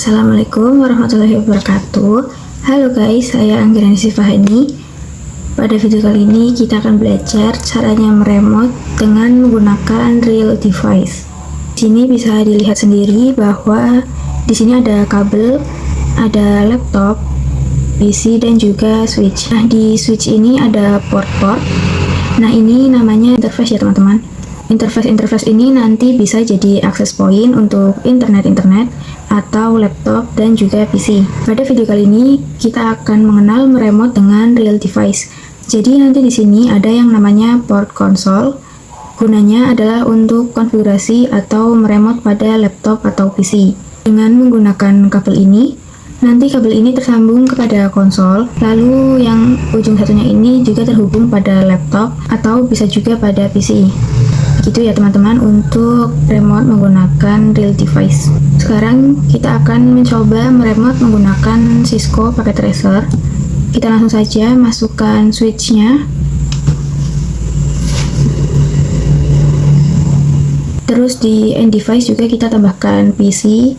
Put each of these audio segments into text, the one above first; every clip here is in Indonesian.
Assalamualaikum warahmatullahi wabarakatuh. Halo guys, saya Anggreni Sifahani. Pada video kali ini kita akan belajar caranya meremote dengan menggunakan real device. Di sini bisa dilihat sendiri bahwa di sini ada kabel, ada laptop, PC dan juga switch. Nah, di switch ini ada port-port. Nah, ini namanya interface ya teman-teman. Interface ini nanti bisa jadi akses point untuk internet atau laptop dan juga PC. Pada video kali ini kita akan mengenal meremote dengan real device. Jadi nanti di sini ada yang namanya port console. Gunanya adalah untuk konfigurasi atau meremote pada laptop atau PC. Dengan menggunakan kabel ini, nanti kabel ini tersambung kepada konsol, lalu yang ujung satunya ini juga terhubung pada laptop atau bisa juga pada PC. Gitu ya teman-teman untuk remote menggunakan real device. Sekarang kita akan mencoba meremote menggunakan Cisco pakai tracer. Kita langsung saja masukkan switchnya. Terus di end device juga kita tambahkan PC.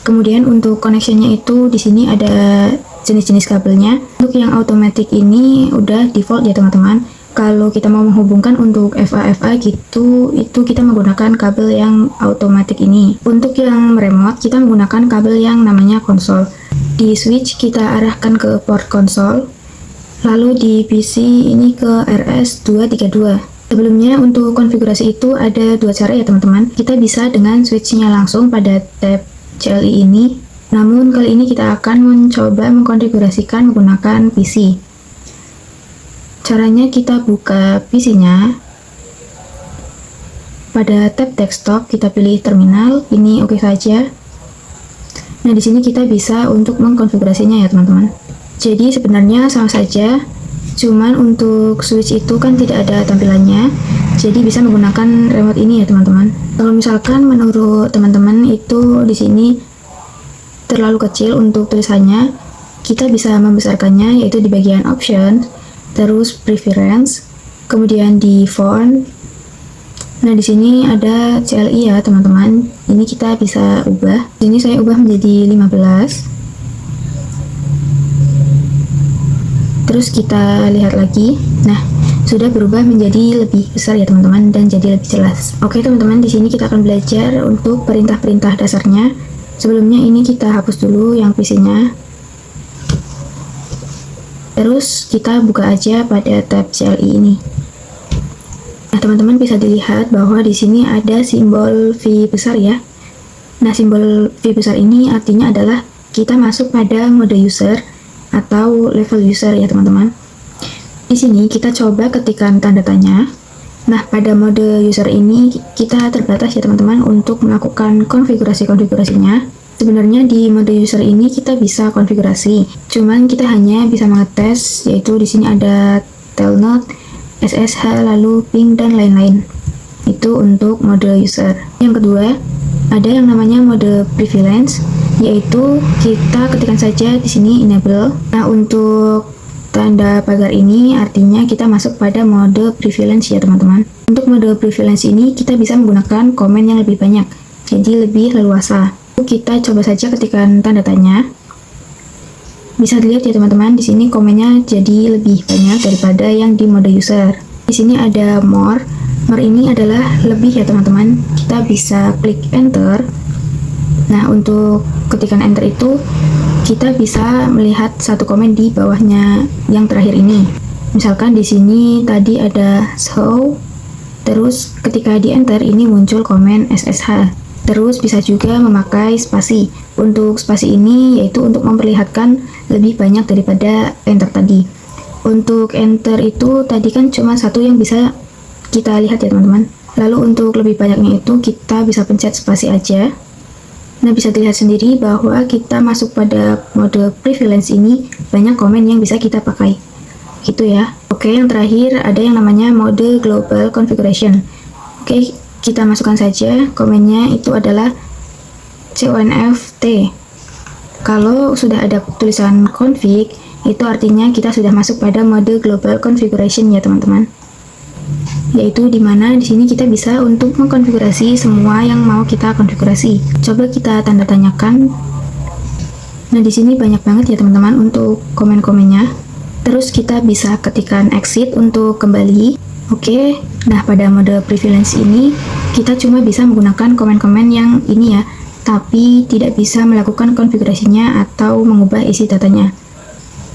Kemudian untuk connectionnya itu di sini ada jenis-jenis kabelnya. Untuk yang automatic ini udah default ya teman-teman. Kalau kita mau menghubungkan untuk FA gitu, itu kita menggunakan kabel yang automatic ini. Untuk yang remote, kita menggunakan kabel yang namanya konsol. Di switch kita arahkan ke port konsol, lalu di PC ini ke RS232. Sebelumnya untuk konfigurasi itu ada dua cara ya teman-teman. Kita bisa dengan switchnya langsung pada tab CLI ini. Namun kali ini kita akan mencoba mengkonfigurasikan menggunakan PC. Caranya kita buka PC-nya. Pada tab desktop kita pilih terminal, ini oke saja. Nah, di sini kita bisa untuk mengkonfigurasinya ya teman-teman. Jadi sebenarnya sama saja, cuman untuk switch itu kan tidak ada tampilannya. Jadi bisa menggunakan remote ini ya teman-teman. Kalau misalkan menurut teman-teman itu di sini terlalu kecil untuk tulisannya, kita bisa membesarkannya yaitu di bagian option. Terus preference, kemudian di font. Nah, di sini ada CLI ya, teman-teman. Ini kita bisa ubah. Di sini saya ubah menjadi 15. Terus kita lihat lagi. Nah, sudah berubah menjadi lebih besar ya, teman-teman, dan jadi lebih jelas. Oke, teman-teman, di sini kita akan belajar untuk perintah-perintah dasarnya. Sebelumnya ini kita hapus dulu yang PC-nya. Terus kita buka aja pada tab CLI ini. Nah, teman-teman bisa dilihat bahwa di sini ada simbol V besar ya. Nah, simbol V besar ini artinya adalah kita masuk pada mode user atau level user ya, teman-teman. Di sini kita coba ketikkan tanda tanya. Nah, pada mode user ini kita terbatas ya, teman-teman, untuk melakukan konfigurasinya. Sebenarnya di mode user ini kita bisa konfigurasi, cuman kita hanya bisa mengetes, yaitu di sini ada telnet, SSH, lalu ping dan lain-lain. Itu untuk mode user. Yang kedua, ada yang namanya mode prevalence, yaitu kita ketikkan saja di sini enable. Nah, untuk tanda pagar ini artinya kita masuk pada mode prevalence ya teman-teman. Untuk mode prevalence ini kita bisa menggunakan komen yang lebih banyak, jadi lebih leluasa. Kita coba saja ketikkan tanda tanya. Bisa dilihat ya teman-teman, di sini komennya jadi lebih banyak daripada yang di mode user. Di sini ada more. More ini adalah lebih ya teman-teman. Kita bisa klik enter. Nah, untuk ketikan enter itu kita bisa melihat satu komen di bawahnya yang terakhir ini. Misalkan di sini tadi ada show, terus ketika di enter ini muncul komen SSH. Terus bisa juga memakai spasi. Untuk spasi ini yaitu untuk memperlihatkan lebih banyak daripada enter tadi. Untuk enter itu tadi kan cuma satu yang bisa kita lihat ya teman-teman. Lalu untuk lebih banyaknya itu kita bisa pencet spasi aja. Nah, bisa dilihat sendiri bahwa kita masuk pada mode prevalence ini banyak komen yang bisa kita pakai. Gitu ya. Oke, yang terakhir ada yang namanya mode global configuration. Oke, kita masukkan saja komennya, itu adalah CONFT. Kalau sudah ada tulisan config, itu artinya kita sudah masuk pada mode global configuration ya teman-teman. Yaitu dimana di sini kita bisa untuk mengkonfigurasi semua yang mau kita konfigurasi. Coba kita tanda tanyakan Nah, di sini banyak banget ya teman-teman untuk komen-komennya. Terus kita bisa ketikkan exit untuk kembali. Oke, nah pada mode privilege ini kita cuma bisa menggunakan komen-komen yang ini ya, tapi tidak bisa melakukan konfigurasinya atau mengubah isi datanya.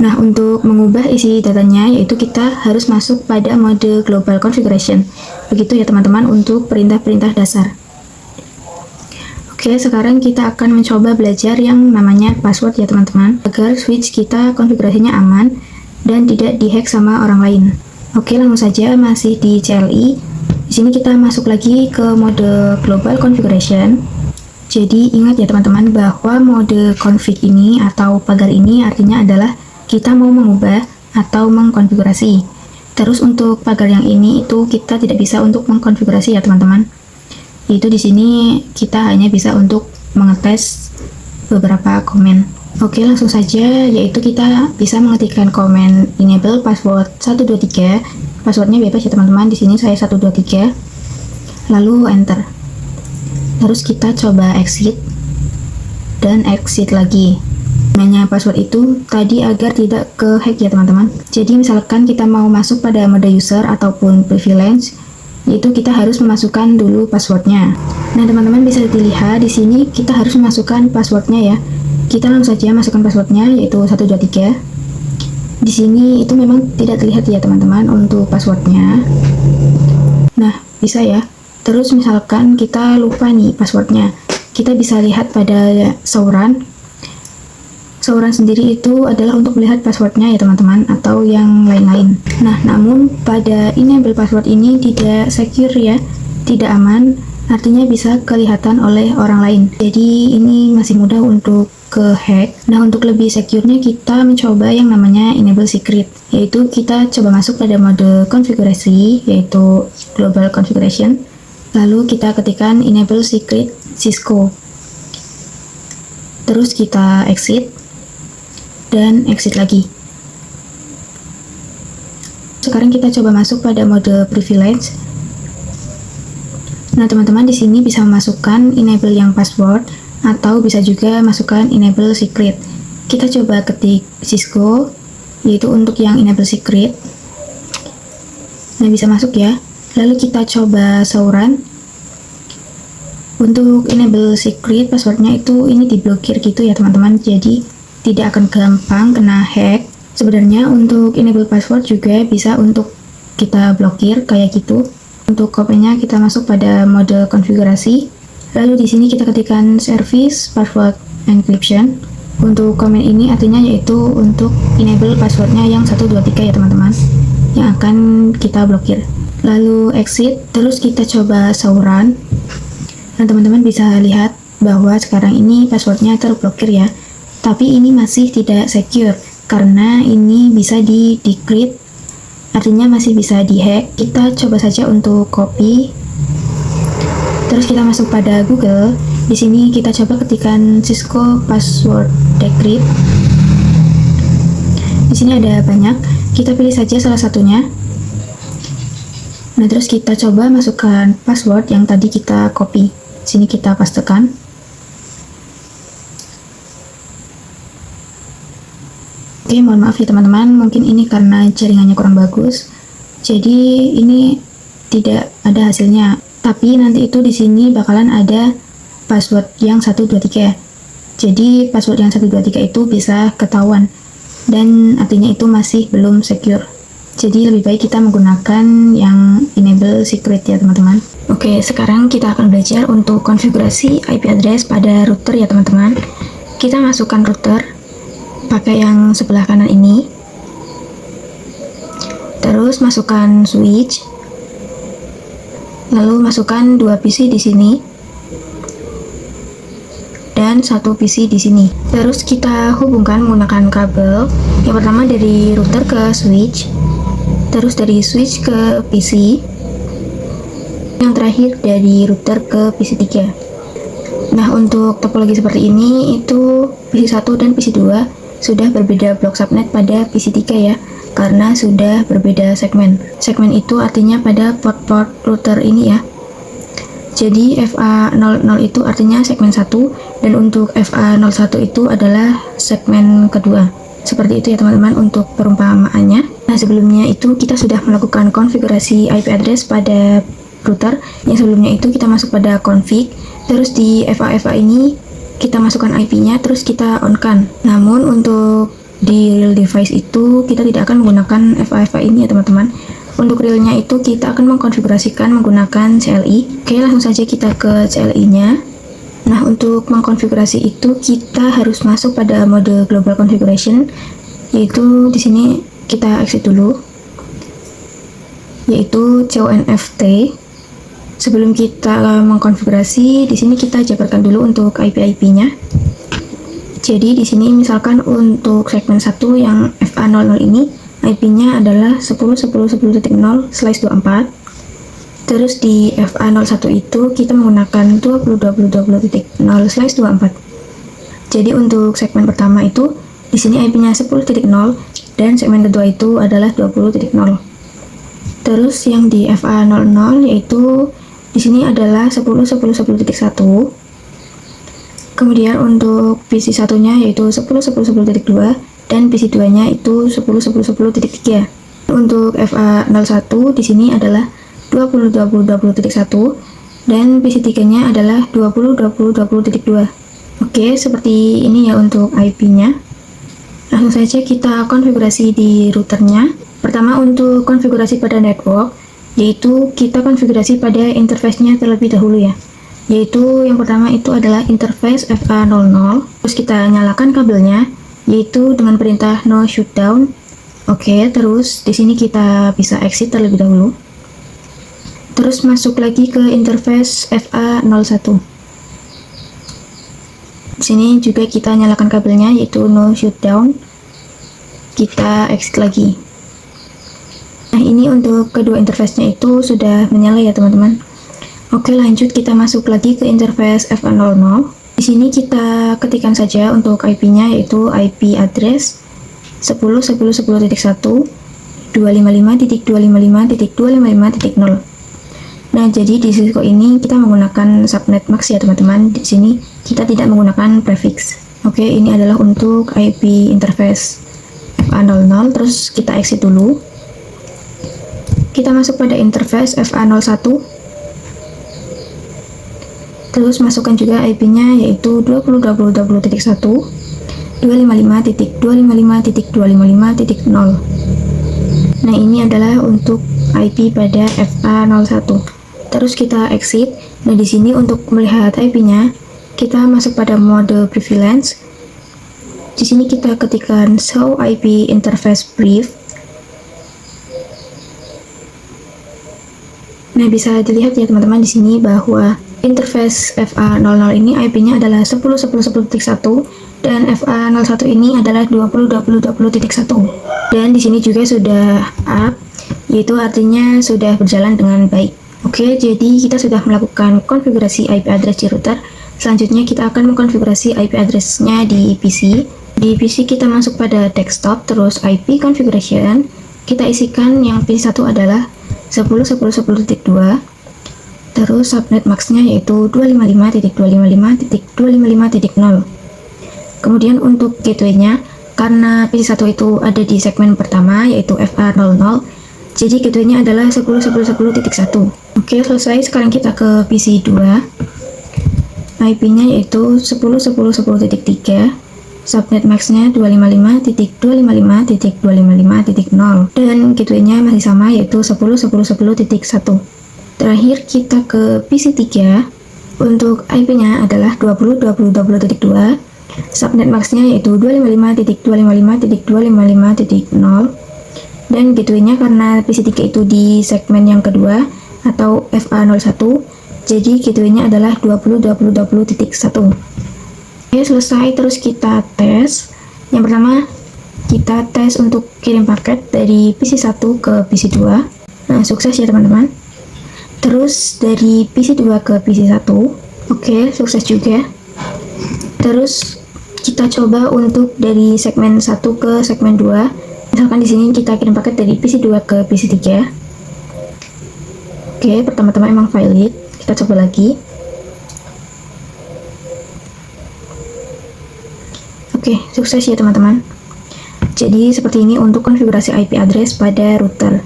Nah, untuk mengubah isi datanya yaitu kita harus masuk pada mode global configuration. Begitu ya teman-teman untuk perintah-perintah dasar. Oke, sekarang kita akan mencoba belajar yang namanya password ya teman-teman, agar switch kita konfigurasinya aman dan tidak dihack sama orang lain. Oke, langsung saja masih di CLI. Di sini kita masuk lagi ke mode global configuration. Jadi ingat ya teman-teman bahwa mode config ini atau pagar ini artinya adalah kita mau mengubah atau mengkonfigurasi. Terus untuk pagar yang ini itu kita tidak bisa untuk mengkonfigurasi ya teman-teman. Itu di sini kita hanya bisa untuk mengetes beberapa komen. Oke, langsung saja yaitu kita bisa mengetikkan komen enable password 123. Passwordnya bebas ya teman-teman. Di sini saya 123. Lalu enter. Terus kita coba exit dan exit lagi. Gunanya password itu tadi agar tidak ke hack ya teman-teman. Jadi misalkan kita mau masuk pada mode user ataupun privilege, yaitu kita harus memasukkan dulu passwordnya. Nah teman-teman bisa dilihat di sini kita harus memasukkan passwordnya ya. Kita langsung saja masukkan passwordnya yaitu 123. Di sini itu memang tidak terlihat ya teman-teman untuk passwordnya. Nah bisa ya. Terus misalkan kita lupa nih passwordnya, kita bisa lihat pada sauran. Sauran sendiri itu adalah untuk melihat passwordnya ya teman-teman, atau yang lain-lain. Nah, namun pada enable password ini tidak secure ya, tidak aman, artinya bisa kelihatan oleh orang lain. Jadi ini masih mudah untuk ke hack. Nah, untuk lebih secure-nya kita mencoba yang namanya enable secret, yaitu kita coba masuk pada mode konfigurasi, yaitu global configuration. Lalu kita ketikkan enable secret Cisco. Terus kita exit dan exit lagi. Sekarang kita coba masuk pada mode privilege. Nah, teman-teman di sini bisa memasukkan enable yang password atau bisa juga masukkan enable secret. Kita coba ketik Cisco, yaitu untuk yang enable secret. Nah, bisa masuk ya. Lalu kita coba sauran. Untuk enable secret passwordnya itu ini diblokir gitu ya teman-teman. Jadi tidak akan gampang kena hack. Sebenarnya untuk enable password juga bisa untuk kita blokir kayak gitu. Untuk kopinya kita masuk pada mode konfigurasi. Lalu di sini kita ketikkan service password encryption. Untuk komen ini artinya yaitu untuk enable passwordnya yang 123 ya teman-teman, yang akan kita blokir. Lalu exit, terus kita coba sauran. Nah teman-teman bisa lihat bahwa sekarang ini passwordnya terblokir ya. Tapi ini masih tidak secure karena ini bisa di decrypt, artinya masih bisa dihack. Kita coba saja untuk copy. Terus kita masuk pada Google. Di sini kita coba ketikkan Cisco password decrypt. Di sini ada banyak. Kita pilih saja salah satunya. Nah, terus kita coba masukkan password yang tadi kita copy. Di sini kita pastekan. Oke, mohon maaf ya teman-teman, mungkin ini karena jaringannya kurang bagus, jadi ini tidak ada hasilnya. Tapi nanti itu di sini bakalan ada password yang 123. Jadi password yang 123 itu bisa ketahuan dan artinya itu masih belum secure. Jadi lebih baik kita menggunakan yang enable secret ya teman-teman. Oke, sekarang kita akan belajar untuk konfigurasi IP address pada router ya teman-teman. Kita masukkan router pakai yang sebelah kanan ini, terus masukkan switch, lalu masukkan 2 PC di sini dan 1 PC di sini. Terus kita hubungkan menggunakan kabel. Yang pertama dari router ke switch, terus dari switch ke PC, yang terakhir dari router ke PC 3. Nah, untuk topologi seperti ini itu PC 1 dan PC 2 sudah berbeda blok subnet pada PC 3 ya, karena sudah berbeda segmen. Segmen itu artinya pada port-port router ini ya. Jadi FA00 itu artinya segmen 1, dan untuk FA01 itu adalah segmen kedua. Seperti itu ya teman-teman untuk perumpamaannya. Nah, sebelumnya itu kita sudah melakukan konfigurasi IP address pada router. Yang sebelumnya itu kita masuk pada config, terus di FA ini kita masukkan IP-nya, terus kita on-kan. Namun untuk di real device itu kita tidak akan menggunakan FA ini ya teman-teman. Untuk realnya itu kita akan mengkonfigurasikan menggunakan CLI. Oke, langsung saja kita ke CLI-nya. Nah, untuk mengkonfigurasi itu kita harus masuk pada mode global configuration, yaitu di sini kita exit dulu, yaitu CONFT. Sebelum kita mengkonfigurasi, di sini kita jabarkan dulu untuk IP-nya. Jadi di sini misalkan untuk segmen 1 yang FA00 ini IP-nya adalah 10.10.10.0/24. Terus di FA01 itu kita menggunakan 20.20.20/24. Jadi untuk segmen pertama itu di sini IP-nya 10.0 dan segmen kedua itu adalah 20.0. Terus yang di FA00 yaitu di sini adalah 10.10.10.1. Kemudian untuk PC satunya yaitu 10.10.10.2 dan PC 2-nya itu 10.10.10.3. Untuk FA01 di sini adalah 20.20.20.1 dan PC 3-nya adalah 20.20.20.2. Oke, seperti ini ya untuk IP-nya. Langsung saja kita konfigurasi di routernya. Pertama untuk konfigurasi pada network, yaitu kita konfigurasi pada interface-nya terlebih dahulu ya. Yaitu yang pertama itu adalah interface FA00. Terus kita nyalakan kabelnya, yaitu dengan perintah no shutdown. Oke, terus di sini kita bisa exit terlebih dahulu. Terus masuk lagi ke interface FA01. Di sini juga kita nyalakan kabelnya yaitu no shutdown. Kita exit lagi. Nah, ini untuk kedua interface-nya itu sudah menyala ya teman-teman. Oke, lanjut kita masuk lagi ke interface FA00. Di sini kita ketikkan saja untuk IP-nya yaitu IP address 10.10.1.255.255.255.0. Nah, jadi di Cisco ini kita menggunakan subnet max ya teman-teman. Di sini kita tidak menggunakan prefix. Oke, ini adalah untuk IP interface FA00. Terus kita exit dulu. Kita masuk pada interface FA01. Terus masukkan juga IP-nya yaitu 20.20.255.255.255.0. Nah, ini adalah untuk IP pada FA01. Terus kita exit. Nah, di sini untuk melihat IP-nya, kita masuk pada mode prevalence. Di sini kita ketikkan show IP interface brief. Nah, bisa dilihat ya teman-teman di sini bahwa interface FA00 ini IP-nya adalah 10.10.10.1 dan FA01 ini adalah 20.20.20.1. Dan di sini juga sudah up, yaitu artinya sudah berjalan dengan baik. Oke, jadi kita sudah melakukan konfigurasi IP address di router. Selanjutnya kita akan mengkonfigurasi IP address-nya di PC. Di PC kita masuk pada desktop, terus IP configuration. Kita isikan yang PC 1 adalah 10.10.10.2. Terus subnet max-nya yaitu 255.255.255.0. Kemudian untuk gateway-nya, karena PC 1 itu ada di segmen pertama yaitu FA00, jadi gateway-nya adalah 10.10.10.1. Oke, selesai. Sekarang kita ke PC 2. IP-nya yaitu 10.10.10.3. Subnet max-nya 255.255.255.0 dan gateway-nya masih sama yaitu 10.10.10.1. Terakhir kita ke PC 3. Untuk IP-nya adalah 20.20.20.2. Subnet max-nya yaitu 255.255.255.0 dan gateway-nya karena PC 3 itu di segmen yang kedua atau FA01, jadi gateway-nya adalah 20.20.20.1. Oke, selesai. Terus kita tes. Yang pertama kita tes untuk kirim paket dari PC 1 ke PC 2. Nah, sukses ya teman-teman. Terus dari PC 2 ke PC 1. Oke, sukses juga. Terus kita coba untuk dari segmen 1 ke segmen 2. Misalkan di sini kita kirim paket dari PC 2 ke PC 3. Oke, pertama-tama emang valid. Kita coba lagi. Oke, sukses ya teman-teman. Jadi seperti ini untuk konfigurasi IP address pada router.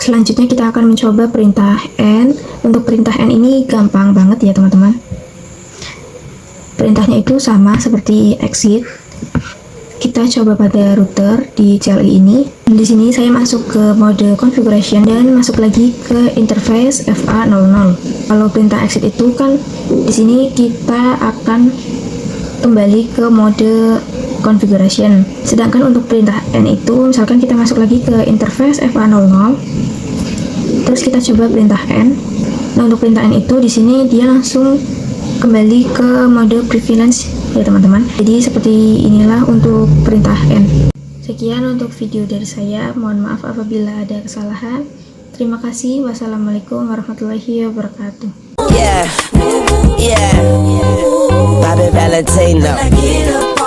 Selanjutnya kita akan mencoba perintah N. Untuk perintah N ini gampang banget ya teman-teman. Perintahnya itu sama seperti exit. Kita coba pada router di CLI ini. Di sini saya masuk ke mode configuration dan masuk lagi ke interface FA00. Kalau perintah exit itu kan di sini kita akan kembali ke mode configuration. Sedangkan untuk perintah N itu misalkan kita masuk lagi ke interface FA00, terus kita coba perintah N. Nah, untuk perintah N itu di sini dia langsung kembali ke mode privilege ya teman-teman. Jadi seperti inilah untuk perintah N. Sekian untuk video dari saya. Mohon maaf apabila ada kesalahan. Terima kasih. Wassalamualaikum warahmatullahi wabarakatuh. Yeah. Bobby Valentino.